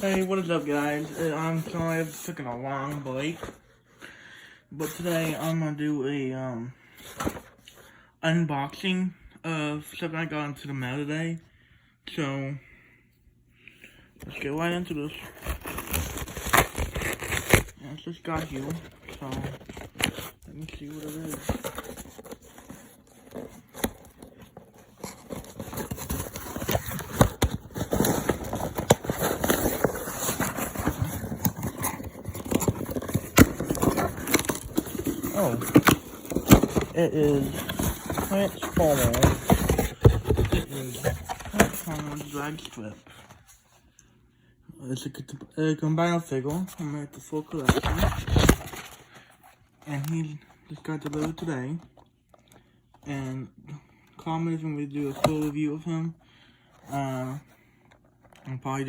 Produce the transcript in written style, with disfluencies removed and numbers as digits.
Hey, what is up, guys? I'm sorry I've taken a long break, but today I'm gonna do a unboxing of stuff I got into the mail today. So let's get right into this. Yeah, it's just got here. So let me see what it is. Oh, it is Transformers. It is Transformers drag strip. It's a combined figure. I'm at the full collection. And he just got delivered today. And comment if we do a full review of him. I'll probably